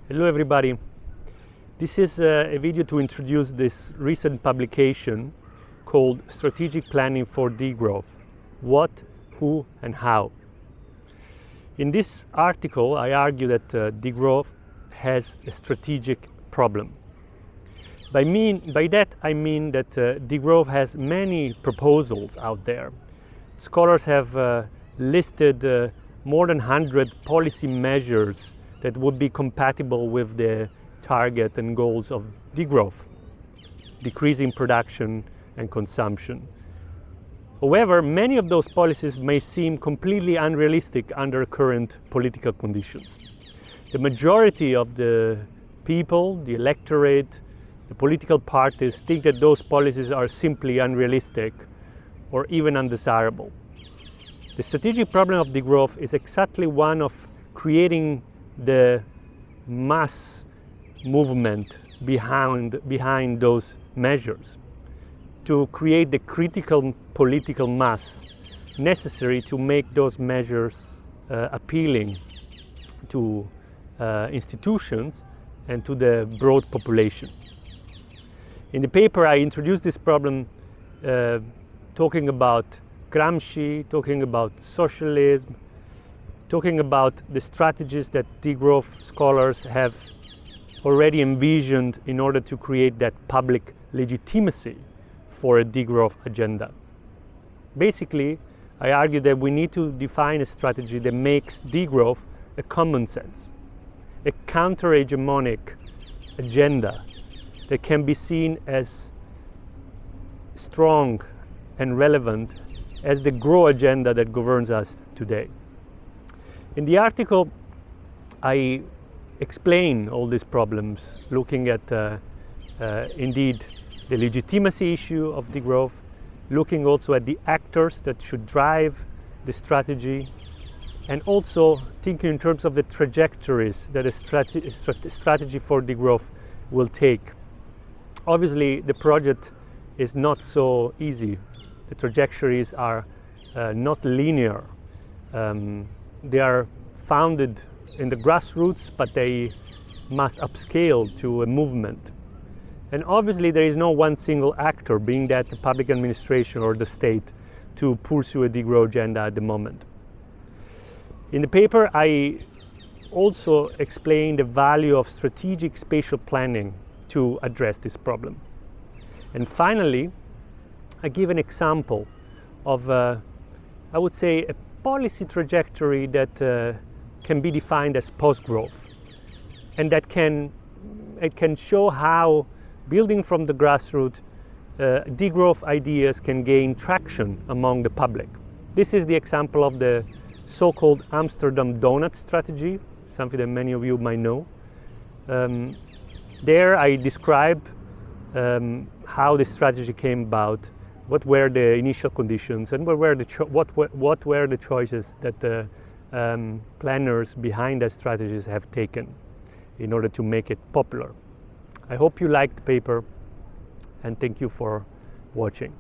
Hello everybody. This is a video to introduce this recent publication called Strategic Planning for Degrowth. What, who and how. In this article I argue that degrowth has a strategic problem. By that I mean that degrowth has many proposals out there. Scholars have listed more than 100 policy measures that would be compatible with the target and goals of degrowth, decreasing production and consumption. However, many of those policies may seem completely unrealistic under current political conditions. The majority of the people, the electorate, the political parties think that those policies are simply unrealistic or even undesirable. The strategic problem of degrowth is exactly one of creating the mass movement behind those measures, to create the critical political mass necessary to make those measures appealing to institutions and to the broad population. In the paper I introduced this problem talking about Gramsci, talking about socialism, talking about the strategies that degrowth scholars have already envisioned in order to create that public legitimacy for a degrowth agenda. Basically, I argue that we need to define a strategy that makes degrowth a common sense, a counter-hegemonic agenda that can be seen as strong and relevant as the growth agenda that governs us today. In the article, I explain all these problems, looking at indeed the legitimacy issue of degrowth, looking also at the actors that should drive the strategy, and also thinking in terms of the trajectories that a strategy for degrowth will take. Obviously, the project is not so easy. The trajectories are not linear. They are founded in the grassroots, but they must upscale to a movement. And obviously there is no one single actor, being that the public administration or the state, to pursue a degrowth agenda at the moment. In the paper I also explain the value of strategic spatial planning to address this problem. And finally, I give an example of, I would say, a policy trajectory that can be defined as post-growth, and that it can show how building from the grassroots degrowth ideas can gain traction among the public. This is the example of the so-called Amsterdam donut strategy, something that many of you might know. There I describe how the strategy came about, what were the initial conditions, and what were the choices that the planners behind the strategies have taken in order to make it popular. I hope you liked the paper, and thank you for watching.